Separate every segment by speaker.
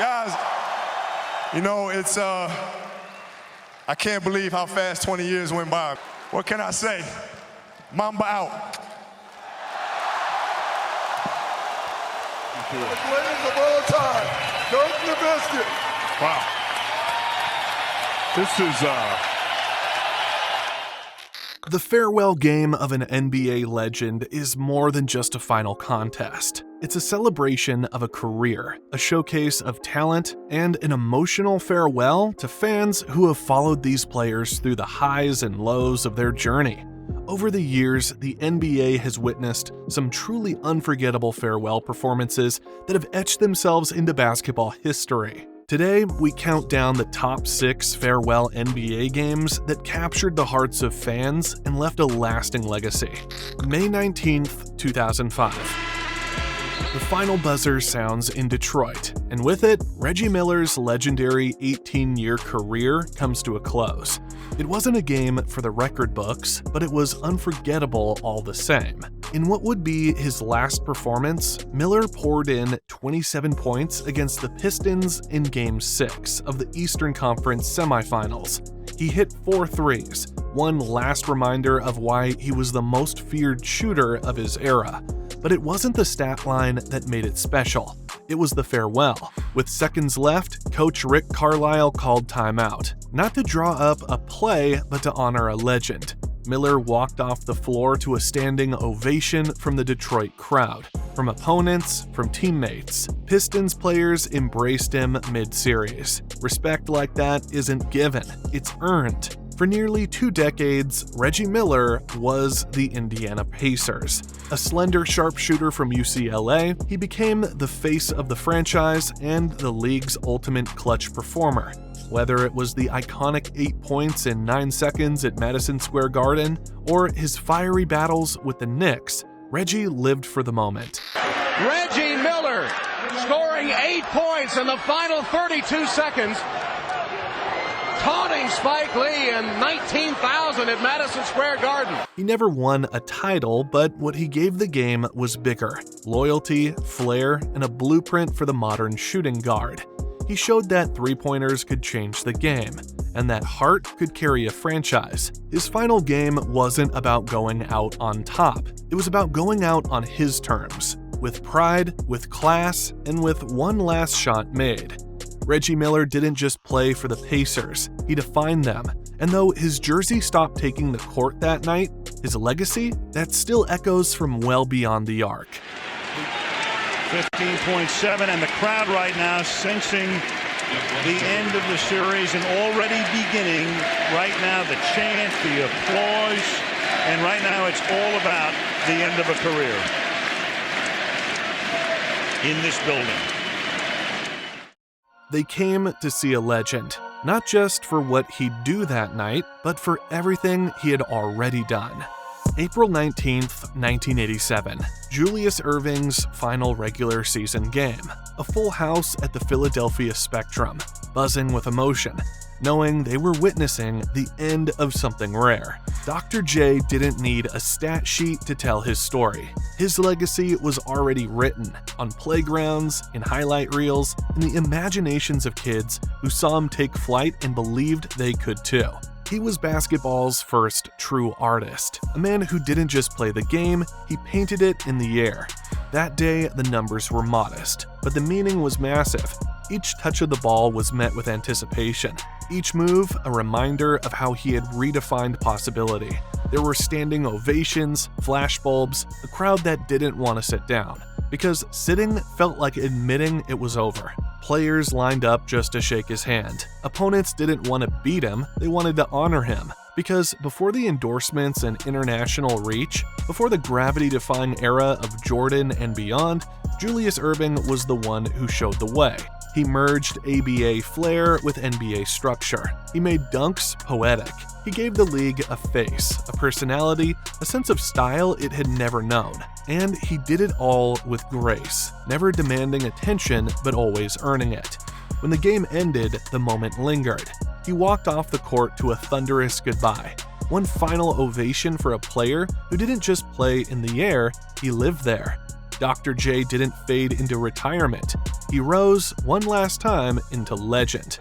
Speaker 1: Guys, you know, I can't believe how fast 20 years went by. What can I say? Mamba out.
Speaker 2: The greatest of all time, Dirk Nowitzki.
Speaker 3: Wow. This is
Speaker 4: The farewell game of an NBA legend is more than just a final contest. It's a celebration of a career, a showcase of talent, and an emotional farewell to fans who have followed these players through the highs and lows of their journey. Over the years, the NBA has witnessed some truly unforgettable farewell performances that have etched themselves into basketball history. Today, we count down the top 6 farewell NBA games that captured the hearts of fans and left a lasting legacy. May 19th, 2005. The final buzzer sounds in Detroit, and with it, Reggie Miller's legendary 18-year career comes to a close. It wasn't a game for the record books, but it was unforgettable all the same. In what would be his last performance, Miller poured in 27 points against the Pistons in Game 6 of the Eastern Conference semifinals. He hit 4 threes, one last reminder of why he was the most feared shooter of his era. But it wasn't the stat line that made it special. It was the farewell. With seconds left, Coach Rick Carlisle called timeout. Not to draw up a play, but to honor a legend. Miller walked off the floor to a standing ovation from the Detroit crowd, from opponents, from teammates. Pistons players embraced him mid-series. Respect like that isn't given, it's earned. For nearly 2 decades, Reggie Miller was the Indiana Pacers. A slender sharpshooter from UCLA, he became the face of the franchise and the league's ultimate clutch performer. Whether it was the iconic 8 points in 9 seconds at Madison Square Garden, or his fiery battles with the Knicks, Reggie lived for the moment.
Speaker 5: Reggie Miller scoring 8 points in the final 32 seconds. Taunting Spike Lee and 19,000 at Madison Square Garden.
Speaker 4: He never won a title, but what he gave the game was bigger: loyalty, flair, and a blueprint for the modern shooting guard. He showed that three-pointers could change the game, and that heart could carry a franchise. His final game wasn't about going out on top. It was about going out on his terms, with pride, with class, and with one last shot made. Reggie Miller didn't just play for the Pacers, he defined them, and though his jersey stopped taking the court that night, his legacy, that still echoes from well beyond the arc.
Speaker 3: 15.7, and the crowd right now sensing the end of the series and already beginning right now the chant, the applause, and right now it's all about the end of a career in this building.
Speaker 4: They came to see a legend, not just for what he'd do that night, but for everything he had already done. April 19th, 1987, Julius Irving's final regular season game. A full house at the Philadelphia Spectrum, buzzing with emotion, knowing they were witnessing the end of something rare. Dr. J didn't need a stat sheet to tell his story. His legacy was already written on playgrounds, in highlight reels, in the imaginations of kids who saw him take flight and believed they could too. He was basketball's first true artist, a man who didn't just play the game, he painted it in the air. That day, the numbers were modest, but the meaning was massive. Each touch of the ball was met with anticipation. Each move, a reminder of how he had redefined possibility. There were standing ovations, flashbulbs, a crowd that didn't want to sit down, because sitting felt like admitting it was over. Players lined up just to shake his hand. Opponents didn't want to beat him, they wanted to honor him. Because before the endorsements and international reach, before the gravity-defying era of Jordan and beyond, Julius Irving was the one who showed the way. He merged ABA flair with NBA structure. He made dunks poetic. He gave the league a face, a personality, a sense of style it had never known. And he did it all with grace, never demanding attention but always earning it. When the game ended, the moment lingered. He walked off the court to a thunderous goodbye. One final ovation for a player who didn't just play in the air, he lived there. Dr. J didn't fade into retirement. He rose one last time into legend.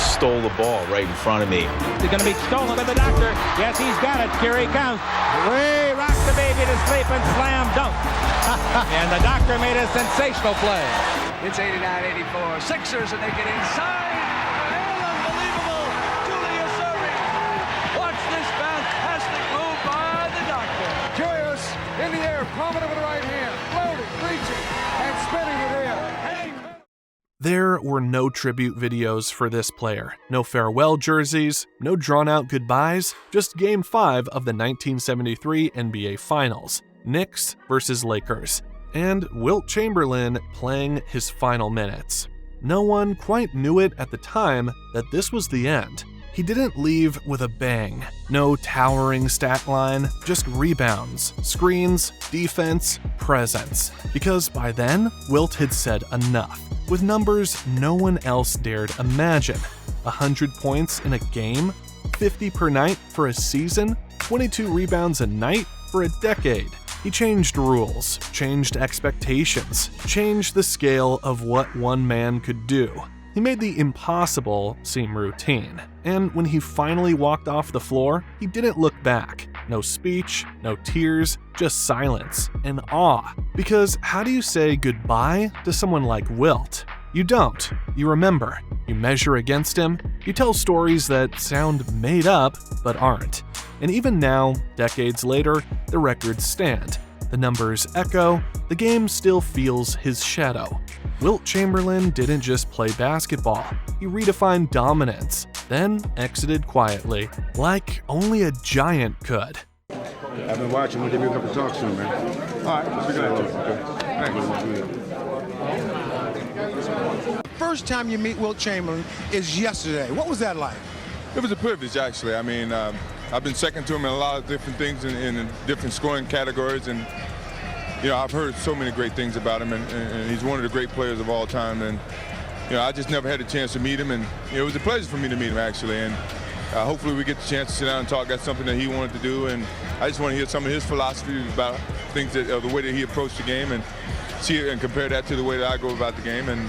Speaker 6: Stole the ball right in front of me.
Speaker 7: It's going to be stolen by the doctor. Yes, he's got it. Here he comes. Way rocks the baby to sleep and slam dunk. And the doctor made a sensational play.
Speaker 8: It's 89-84. Sixers, and they get inside. And unbelievable. Julius Irving. Watch this fantastic move by the doctor.
Speaker 2: Julius in the air, palming with the right hand, floating, reaching, and spinning it in.
Speaker 4: There were no tribute videos for this player, no farewell jerseys, no drawn-out goodbyes, just Game 5 of the 1973 NBA Finals, Knicks versus Lakers, and Wilt Chamberlain playing his final minutes. No one quite knew it at the time that this was the end. He didn't leave with a bang. No towering stat line, just rebounds, screens, defense, presence. Because by then, Wilt had said enough, with numbers no one else dared imagine. 100 points in a game, 50 per night for a season, 22 rebounds a night for a decade. He changed rules, changed expectations, changed the scale of what one man could do. He made the impossible seem routine. And when he finally walked off the floor, he didn't look back. No speech, no tears, just silence and awe. Because how do you say goodbye to someone like Wilt? You don't. You remember. You measure against him. You tell stories that sound made up, but aren't. And even now, decades later, the records stand. The numbers echo. The game still feels his shadow. Wilt Chamberlain didn't just play basketball. He redefined dominance, then exited quietly, like only a giant could.
Speaker 2: I've been watching. We'll give you a couple talks soon, man. All right, let's be glad to.
Speaker 9: First time you meet Wilt Chamberlain is yesterday. What was that like?
Speaker 2: It was a privilege, actually. I mean, I've been second to him in a lot of different things in different scoring categories, and you know, I've heard so many great things about him, and he's one of the great players of all time. And you know, I just never had a chance to meet him, and you know, it was a pleasure for me to meet him, actually. And hopefully we get the chance to sit down and talk. That's something that he wanted to do, and I just want to hear some of his philosophy about things, that the way that he approached the game, and see it and compare that to the way that I go about the game. And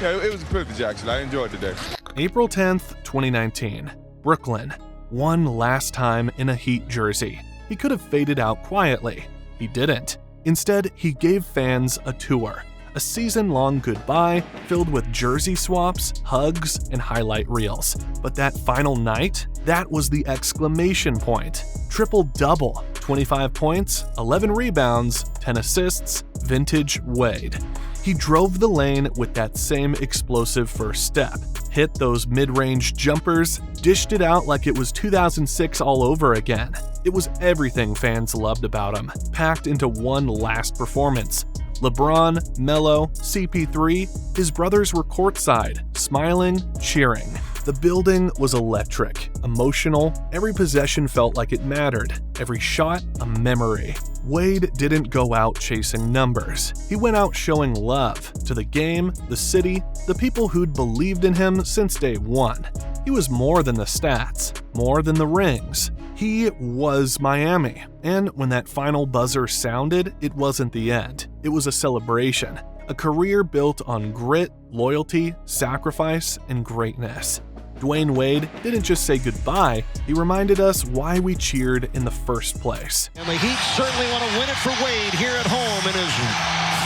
Speaker 2: yeah, it was a privilege, actually. I enjoyed the day.
Speaker 4: April 10th, 2019. Brooklyn. One last time in a Heat jersey. He could have faded out quietly. He didn't. Instead, he gave fans a tour. A season-long goodbye filled with jersey swaps, hugs, and highlight reels. But that final night, that was the exclamation point. Triple-double, 25 points, 11 rebounds, 10 assists, vintage Wade. He drove the lane with that same explosive first step, hit those mid-range jumpers, dished it out like it was 2006 all over again. It was everything fans loved about him, packed into one last performance. LeBron, Melo, CP3, his brothers were courtside, smiling, cheering. The building was electric, emotional, every possession felt like it mattered, every shot a memory. Wade didn't go out chasing numbers. He went out showing love to the game, the city, the people who'd believed in him since day one. He was more than the stats, more than the rings. He was Miami, and when that final buzzer sounded, it wasn't the end. It was a celebration, a career built on grit, loyalty, sacrifice, and greatness. Dwayne Wade didn't just say goodbye, he reminded us why we cheered in the first place.
Speaker 10: And the Heat certainly want to win it for Wade here at home in his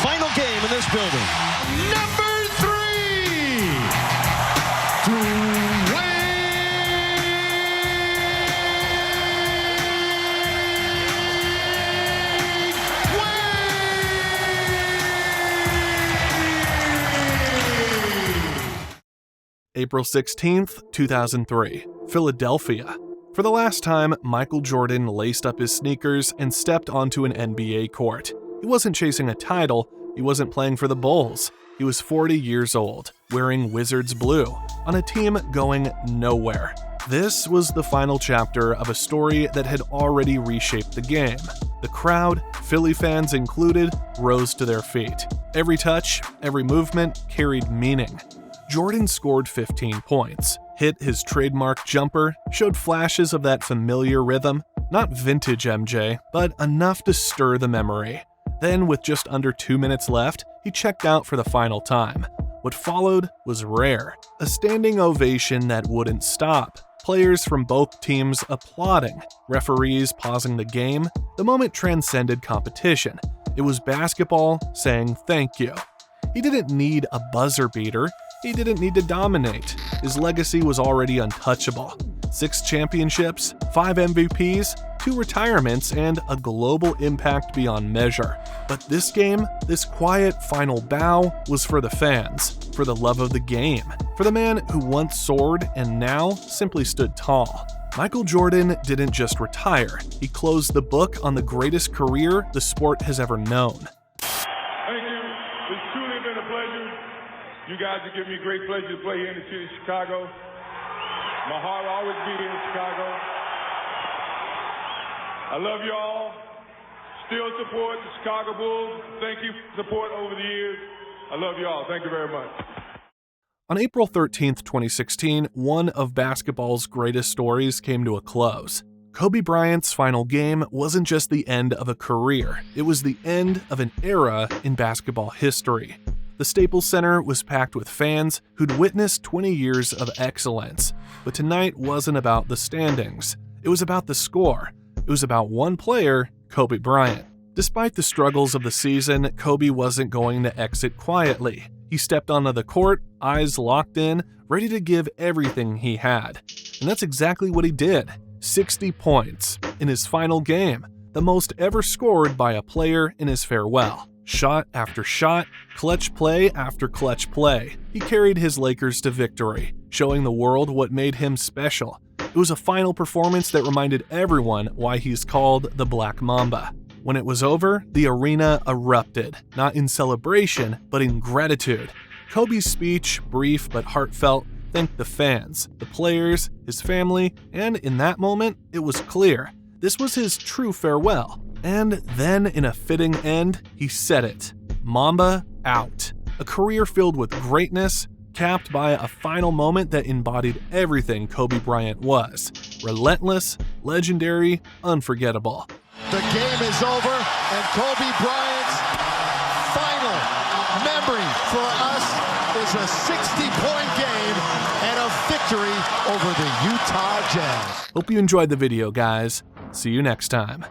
Speaker 10: final game in this building. Number 3, Dwayne
Speaker 4: April 16th, 2003, Philadelphia. For the last time, Michael Jordan laced up his sneakers and stepped onto an NBA court. He wasn't chasing a title, he wasn't playing for the Bulls. He was 40 years old, wearing Wizards blue, on a team going nowhere. This was the final chapter of a story that had already reshaped the game. The crowd, Philly fans included, rose to their feet. Every touch, every movement carried meaning. Jordan scored 15 points, hit his trademark jumper, showed flashes of that familiar rhythm, not vintage MJ, but enough to stir the memory. Then, with just under 2 minutes left, he checked out for the final time. What followed was rare, a standing ovation that wouldn't stop. Players from both teams applauding, referees pausing the game. The moment transcended competition. It was basketball saying thank you. He didn't need a buzzer beater. He didn't need to dominate. His legacy was already untouchable. 6 championships, 5 MVPs, 2 retirements, and a global impact beyond measure. But this game, this quiet final bow, was for the fans, for the love of the game, for the man who once soared and now simply stood tall. Michael Jordan didn't just retire, he closed the book on the greatest career the sport has ever known.
Speaker 2: Thank you. It's truly been a pleasure. You guys have given me great pleasure to play here in the city of Chicago. My heart will always be here in Chicago. I love you all. Still support the Chicago Bulls. Thank you for support over the years. I love you all. Thank you very much.
Speaker 4: On April 13, 2016, one of basketball's greatest stories came to a close. Kobe Bryant's final game wasn't just the end of a career, it was the end of an era in basketball history. The Staples Center was packed with fans who'd witnessed 20 years of excellence. But tonight wasn't about the standings. It was about the score. It was about one player, Kobe Bryant. Despite the struggles of the season, Kobe wasn't going to exit quietly. He stepped onto the court, eyes locked in, ready to give everything he had. And that's exactly what he did. 60 points in his final game, the most ever scored by a player in his farewell. Shot after shot, clutch play after clutch play. He carried his Lakers to victory, showing the world what made him special. It was a final performance that reminded everyone why he's called the Black Mamba. When it was over, the arena erupted, not in celebration, but in gratitude. Kobe's speech, brief but heartfelt, thanked the fans, the players, his family, and in that moment, it was clear. This was his true farewell. And then, in a fitting end, he said it. Mamba out. A career filled with greatness, capped by a final moment that embodied everything Kobe Bryant was. Relentless, legendary, unforgettable.
Speaker 10: The game is over, and Kobe Bryant's final memory for us is a 60-point game and a victory over the Utah Jazz.
Speaker 4: Hope you enjoyed the video, guys. See you next time.